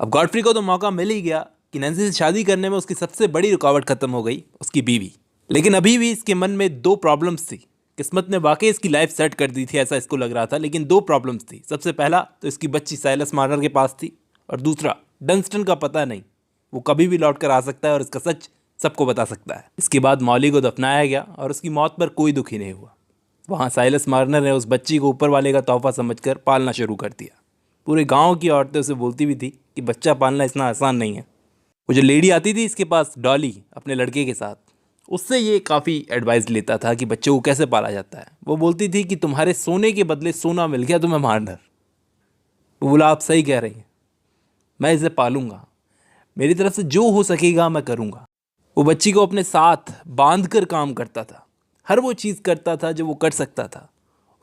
अब गॉडफ्री को तो मौका मिल ही गया कि नैन्सी से शादी करने में उसकी सबसे बड़ी रुकावट खत्म हो गई, उसकी बीवी। लेकिन अभी भी इसके मन में दो प्रॉब्लम्स थी। किस्मत ने वाकई इसकी लाइफ सेट कर दी थी, ऐसा इसको लग रहा था, लेकिन दो प्रॉब्लम्स थी। सबसे पहला तो इसकी बच्ची साइलस मार्नर के पास थी, और दूसरा डंस्टन का पता नहीं, वो कभी भी लौट कर आ सकता है और इसका सच सबको बता सकता है। इसके बाद मॉली को दफनाया गया और उसकी मौत पर कोई दुख ही नहीं हुआ। वहाँ साइलस मार्नर ने उस बच्ची को ऊपर वाले का तोहफा समझकर पालना शुरू कर दिया। पूरे गांव की औरतें उसे बोलती भी थी कि बच्चा पालना इतना आसान नहीं है। वो जो लेडी आती थी इसके पास, डॉली, अपने लड़के के साथ, उससे ये काफ़ी एडवाइस लेता था कि बच्चों को कैसे पाला जाता है। वो बोलती थी कि तुम्हारे सोने के बदले सोना मिल गया तुम्हें मार्नर। वो बोला, आप सही कह रही हैं, मैं इसे पालूंगा, मेरी तरफ से जो हो सकेगा मैं करूँगा। वो बच्ची को अपने साथ बांध कर काम करता था, हर वो चीज़ करता था जो वो कर सकता था।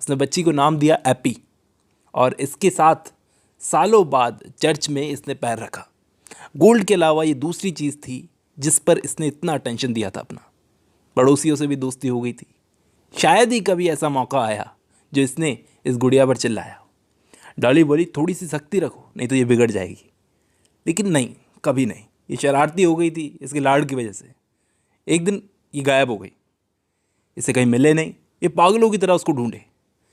उसने बच्ची को नाम दिया एपी, और इसके साथ सालों बाद चर्च में इसने पैर रखा। गोल्ड के अलावा ये दूसरी चीज़ थी जिस पर इसने इतना अटेंशन दिया था अपना। पड़ोसियों से भी दोस्ती हो गई थी। शायद ही कभी ऐसा मौका आया जो इसने इस गुड़िया पर चिल्लाया। डॉली बोली, थोड़ी सी सख्ती रखो नहीं तो ये बिगड़ जाएगी। लेकिन नहीं, कभी नहीं। ये शरारती हो गई थी इसके लाड़ की वजह से। एक दिन ये गायब हो गई, इसे कहीं मिले नहीं। ये पागलों की तरह उसको ढूंढे।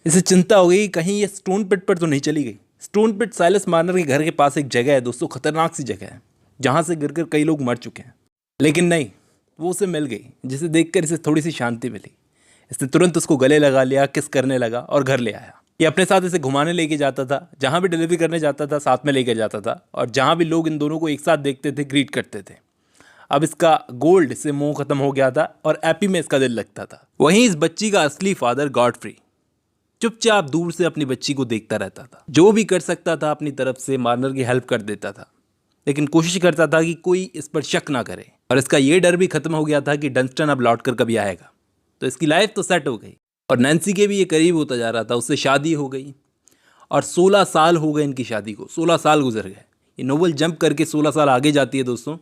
इसे चिंता हो गई कहीं ये स्टोन पिट पर तो नहीं चली गई। स्टोन पिट साइलस मार्नर के घर के पास एक जगह है दोस्तों, खतरनाक सी जगह है जहाँ से गिरकर कई लोग मर चुके हैं। लेकिन नहीं, वो उसे मिल गई, जिसे देखकर इसे थोड़ी सी शांति मिली। इसने तुरंत उसको गले लगा लिया, किस करने लगा और घर ले आया। ये अपने साथ इसे घुमाने लेके जाता था, जहाँ भी डिलीवरी करने जाता था साथ में लेके जाता था, और जहाँ भी लोग इन दोनों को एक साथ देखते थे ग्रीट करते थे। अब इसका गोल्ड से मोह खत्म हो गया था और एपी में इसका दिल लगता था। वहीं इस बच्ची का असली फादर गॉडफ्री चुपचाप दूर से अपनी बच्ची को देखता रहता था। जो भी कर सकता था अपनी तरफ से मार्नर की हेल्प कर देता था, लेकिन कोशिश करता था कि कोई इस पर शक ना करे। और इसका ये डर भी खत्म हो गया था कि डंस्टन अब लौट कर कभी आएगा। तो इसकी लाइफ तो सेट हो गई, और नैन्सी के भी ये करीब होता जा रहा था। उससे शादी हो गई और 16 साल हो गए इनकी शादी को। 16 साल गुजर गए। ये नोवेल जंप करके 16 साल आगे जाती है दोस्तों।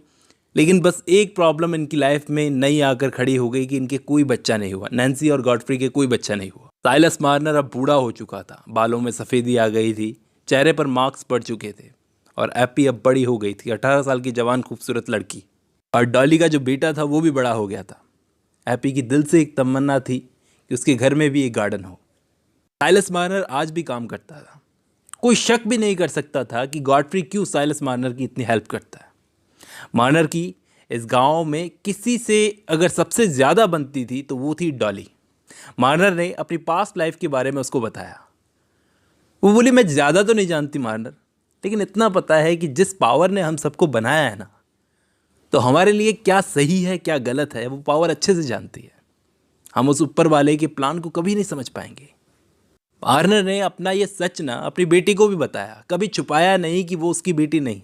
लेकिन बस एक प्रॉब्लम इनकी लाइफ में नई आकर खड़ी हो गई कि इनके कोई बच्चा नहीं हुआ। नैन्सी और गॉडफ्री के कोई बच्चा नहीं हुआ। साइलस मार्नर अब बूढ़ा हो चुका था, बालों में सफ़ेदी आ गई थी, चेहरे पर मार्क्स पड़ चुके थे, और एपी अब बड़ी हो गई थी, 18 साल की जवान खूबसूरत लड़की। और डॉली का जो बेटा था वो भी बड़ा हो गया था। एपी की दिल से एक तमन्ना थी कि उसके घर में भी एक गार्डन हो। साइलस मार्नर आज भी काम करता था। कोई शक भी नहीं कर सकता था कि गॉडफ्री क्यों साइलस मार्नर की इतनी हेल्प करता है। मार्नर की इस गांव में किसी से अगर सबसे ज़्यादा बनती थी तो वो थी डॉली। मार्नर ने अपनी पास्ट लाइफ के बारे में उसको बताया। वो बोली, मैं ज़्यादा तो नहीं जानती मार्नर, लेकिन इतना पता है कि जिस पावर ने हम सबको बनाया है ना, तो हमारे लिए क्या सही है क्या गलत है वो पावर अच्छे से जानती है। हम उस ऊपर वाले के प्लान को कभी नहीं समझ पाएंगे। मार्नर ने अपना ये सच ना अपनी बेटी को भी बताया, कभी छुपाया नहीं कि वो उसकी बेटी नहीं।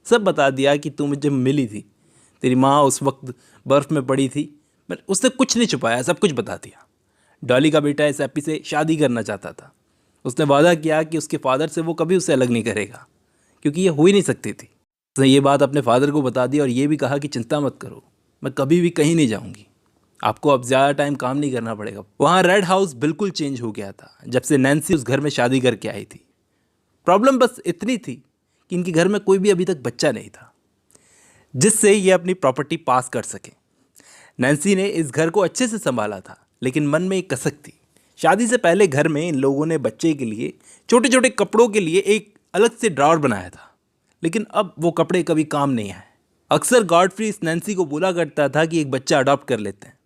सब बता दिया कि तू मुझे मिली थी, तेरी माँ उस वक्त बर्फ़ में पड़ी थी। बट उसने कुछ नहीं छुपाया, सब कुछ बता दिया। डॉली का बेटा इस एपी से शादी करना चाहता था। उसने वादा किया कि उसके फादर से वो कभी उसे अलग नहीं करेगा, क्योंकि ये हो ही नहीं सकती थी। उसने ये बात अपने फादर को बता दी और ये भी कहा कि चिंता मत करो, मैं कभी भी कहीं नहीं जाऊंगी, आपको अब ज़्यादा टाइम काम नहीं करना पड़ेगा। वहाँ रेड हाउस बिल्कुल चेंज हो गया था जब से नैन्सी उस घर में शादी करके आई थी। प्रॉब्लम बस इतनी थी कि इनके घर में कोई भी अभी तक बच्चा नहीं था जिससे ये अपनी प्रॉपर्टी पास कर सके। नैन्सी ने इस घर को अच्छे से संभाला था, लेकिन मन में एक कसक थी। शादी से पहले घर में इन लोगों ने बच्चे के लिए छोटे छोटे कपड़ों के लिए एक अलग से ड्रॉअर बनाया था, लेकिन अब वो कपड़े कभी काम नहीं आए। अक्सर गॉडफ्री इस नैन्सी को बोला करता था कि एक बच्चा अडॉप्ट कर लेते हैं,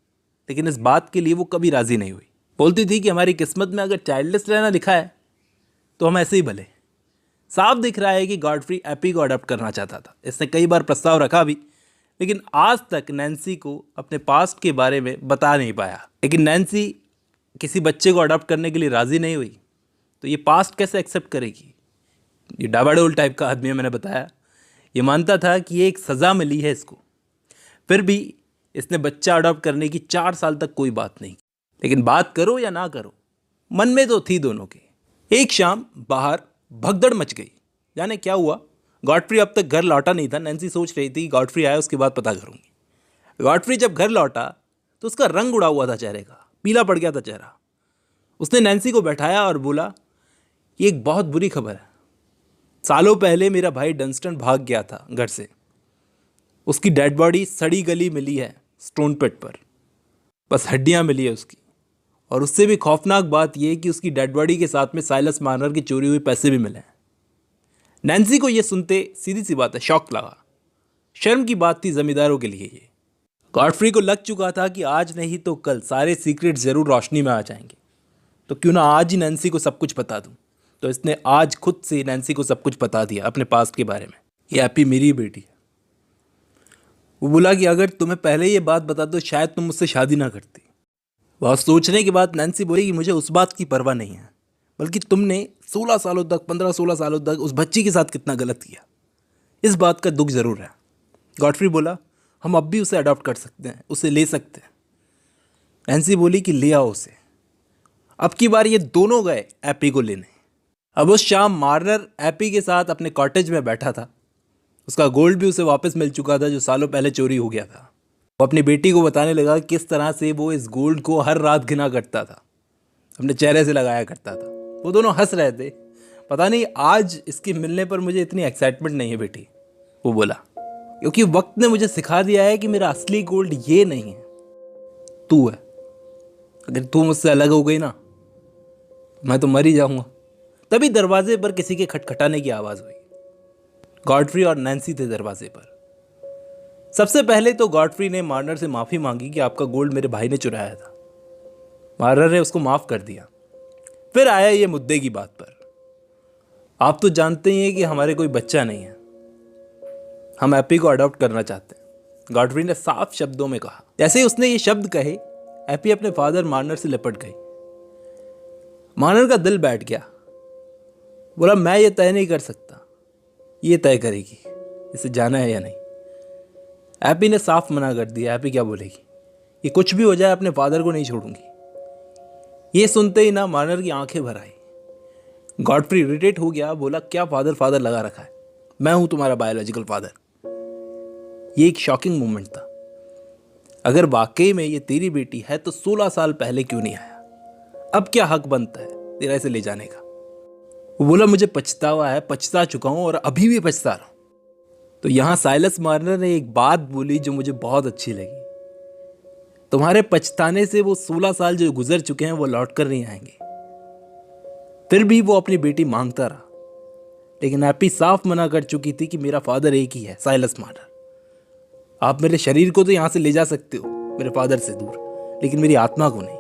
लेकिन इस बात के लिए वो कभी राज़ी नहीं हुई। बोलती थी कि हमारी किस्मत में अगर चाइल्डलेस रहना लिखा है तो हम ऐसे ही भले। साफ दिख रहा है कि गॉडफ्री एपी को अडॉप्ट करना चाहता था। इसने कई बार प्रस्ताव रखा भी, लेकिन आज तक नैन्सी को अपने पास्ट के बारे में बता नहीं पाया। लेकिन नैन्सी किसी बच्चे को अडॉप्ट करने के लिए राज़ी नहीं हुई तो ये पास्ट कैसे एक्सेप्ट करेगी। ये डाबाडोल टाइप का आदमी है, मैंने बताया। ये मानता था कि ये एक सज़ा मिली है इसको। फिर भी इसने बच्चा अडॉप्ट करने की 4 साल तक कोई बात नहीं की। लेकिन बात करो या ना करो, मन में तो थी दोनों के। एक शाम बाहर भगदड़ मच गई, जाने क्या हुआ। गॉडफ्री अब तक घर लौटा नहीं था। नैन्सी सोच रही थी गॉडफ्री आया उसके बाद पता करूँगी। गॉडफ्री जब घर लौटा तो उसका रंग उड़ा हुआ था, चेहरे का पीला पड़ गया था चेहरा। उसने नैन्सी को बैठाया और बोला, ये एक बहुत बुरी खबर है, सालों पहले मेरा भाई डंस्टन भाग गया था घर से। उसकी डेड बॉडी सड़ी गली मिली है स्टोन पिट पर, बस हड्डियां मिली है उसकी। और उससे भी खौफनाक बात यह कि उसकी डेड बॉडी के साथ में साइलस मार्नर के चोरी हुए पैसे भी मिले हैं। नैन्सी को यह सुनते सीधी सी बात है शॉक लगा। शर्म की बात थी जमींदारों के लिए ये। गॉडफ्री को लग चुका था कि आज नहीं तो कल सारे सीक्रेट जरूर रोशनी में आ जाएंगे, तो क्यों ना आज ही नैन्सी को सब कुछ बता दूं। तो इसने आज खुद से नैन्सी को सब कुछ बता दिया अपने पास्ट के बारे में। ये एप्पी मेरी बेटी है। वो बोला कि अगर तुम्हें पहले ये बात बता दो शायद तुम मुझसे शादी ना करती। बहुत सोचने के बाद नैन्सी बोली कि मुझे उस बात की परवाह नहीं है, बल्कि तुमने 16 सालों तक 15-16 सालों तक उस बच्ची के साथ कितना गलत किया, इस बात का दुख जरूर है। गॉडफ्री बोला हम अब भी उसे अडॉप्ट कर सकते हैं, उसे ले सकते हैं। नैन्सी बोली कि ले आओ उसे। अब की बार ये दोनों गए एप्पी को लेने। अब उस शाम मार्नर एप्पी के साथ अपने कॉटेज में बैठा था। उसका गोल्ड भी उसे वापस मिल चुका था जो सालों पहले चोरी हो गया था। वो अपनी बेटी को बताने लगा किस तरह से वो इस गोल्ड को हर रात गिना करता था, अपने चेहरे से लगाया करता था। वो दोनों हंस रहे थे। पता नहीं आज इसके मिलने पर मुझे इतनी एक्साइटमेंट नहीं है बेटी, वो बोला, क्योंकि वक्त ने मुझे सिखा दिया है कि मेरा असली गोल्ड ये नहीं है, तू है। अगर तू मुझसे अलग हो गई ना मैं तो मर ही जाऊंगा। तभी दरवाजे पर किसी के खटखटाने की आवाज हुई। गॉडफ्री और नैन्सी थे दरवाजे पर। सबसे पहले तो गॉडफ्री ने मार्नर से माफी मांगी कि आपका गोल्ड मेरे भाई ने चुराया था। मार्नर ने उसको माफ कर दिया। फिर आया ये मुद्दे की बात पर। आप तो जानते ही हैं कि हमारे कोई बच्चा नहीं है, हम एप्पी को अडॉप्ट करना चाहते हैं, गॉडफ्री ने साफ शब्दों में कहा। जैसे ही उसने ये शब्द कहे एप्पी अपने फादर मार्नर से लिपट गई। मार्नर का दिल बैठ गया। बोला मैं ये तय नहीं कर सकता, ये तय करेगी इसे जाना है या नहीं। एप्पी ने साफ मना कर दिया। एप्पी क्या बोलेगी, ये कुछ भी हो जाए अपने फादर को नहीं छोड़ूंगी। ये सुनते ही ना मार्नर की आंखें भर आई। गॉडफ्री इरिटेट हो गया। बोला क्या फादर फादर लगा रखा है, मैं हूं तुम्हारा बायोलॉजिकल फादर। ये एक शॉकिंग मोमेंट था। अगर वाकई में ये तेरी बेटी है तो 16 साल पहले क्यों नहीं आया? अब क्या हक बनता है तेरा इसे ले जाने का? वो बोला मुझे पछतावा है, पछता चुका हूं और अभी भी पछता रहा हूं। तो यहां साइलस मार्नर ने एक बात बोली जो मुझे बहुत अच्छी लगी। तुम्हारे पछताने से वो 16 साल जो गुजर चुके हैं वो लौट कर नहीं आएंगे। फिर भी वो अपनी बेटी मांगता रहा, लेकिन एप्पी साफ मना कर चुकी थी कि मेरा फादर एक ही है, साइलस मार्नर। आप मेरे शरीर को तो यहां से ले जा सकते हो मेरे फादर से दूर, लेकिन मेरी आत्मा को नहीं।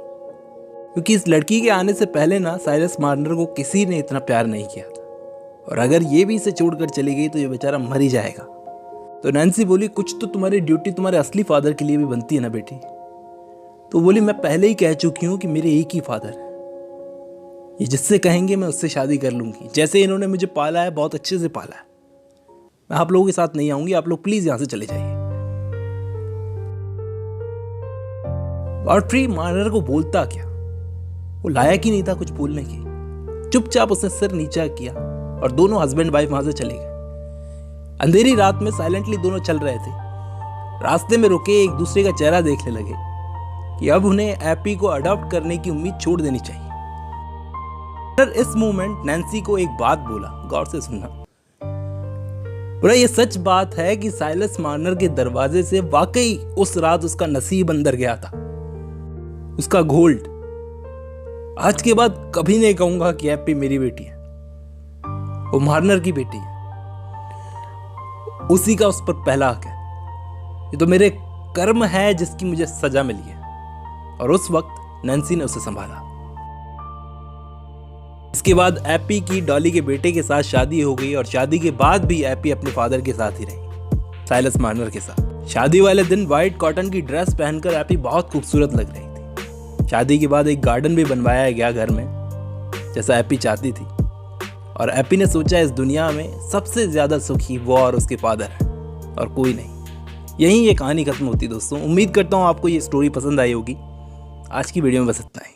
क्योंकि इस लड़की के आने से पहले ना साइलस मार्नर को किसी ने इतना प्यार नहीं किया था, और अगर ये भी इसे छोड़कर चली गई तो ये बेचारा मर ही जाएगा। तो नैन्सी बोली कुछ तो तुम्हारी ड्यूटी तुम्हारे असली फादर के लिए भी बनती है ना बेटी। तो बोली मैं पहले ही कह चुकी हूं कि मेरे एक ही फादर है, ये जिससे कहेंगे मैं उससे शादी कर लूंगी। जैसे इन्होंने मुझे पाला है, बहुत अच्छे से पाला है। मैं आप लोगों के साथ नहीं आऊंगी, आप लोग प्लीज यहां से चले जाइए। गॉडफ्री मार्नर को बोलता क्या, वो लायक ही नहीं था कुछ बोलने की। चुपचाप उसने सिर नीचा किया और दोनों हस्बैंड वाइफ वहां से चले गए। अंधेरी रात में साइलेंटली दोनों चल रहे थे। रास्ते में रुके एक दूसरे का चेहरा देखने लगे कि अब उन्हें एप्पी को अडॉप्ट करने की उम्मीद छोड़ देनी चाहिए। इस मोमेंट नैन्सी को एक बात बोला, गौर से सुनना। बोला ये सच बात है कि साइलस मार्नर के दरवाजे से वाकई उस रात उसका नसीब अंदर गया था, उसका गोल्ड। आज के बाद कभी नहीं कहूंगा कि एप्पी मेरी बेटी है, वो मार्नर की बेटी है, उसी का उस पर पहला हक है। ये तो मेरे कर्म है जिसकी मुझे सजा मिली है। और उस वक्त नैन्सी ने उसे संभाला। इसके बाद एप्पी की डॉली के बेटे के साथ शादी हो गई, और शादी के बाद भी एप्पी अपने फादर के साथ ही रही, साइलस मार्नर के साथ। शादी वाले दिन व्हाइट कॉटन की ड्रेस पहनकर एप्पी बहुत खूबसूरत लग रही थी। शादी के बाद एक गार्डन भी बनवाया गया घर में, जैसा एप्पी चाहती थी। और एप्पी ने सोचा इस दुनिया में सबसे ज्यादा सुखी वो और उसके फादर है, और कोई नहीं। यहीं ये कहानी खत्म होती दोस्तों। उम्मीद करता हूँ आपको ये स्टोरी पसंद आई होगी। आज की वीडियो में बस इतना ही।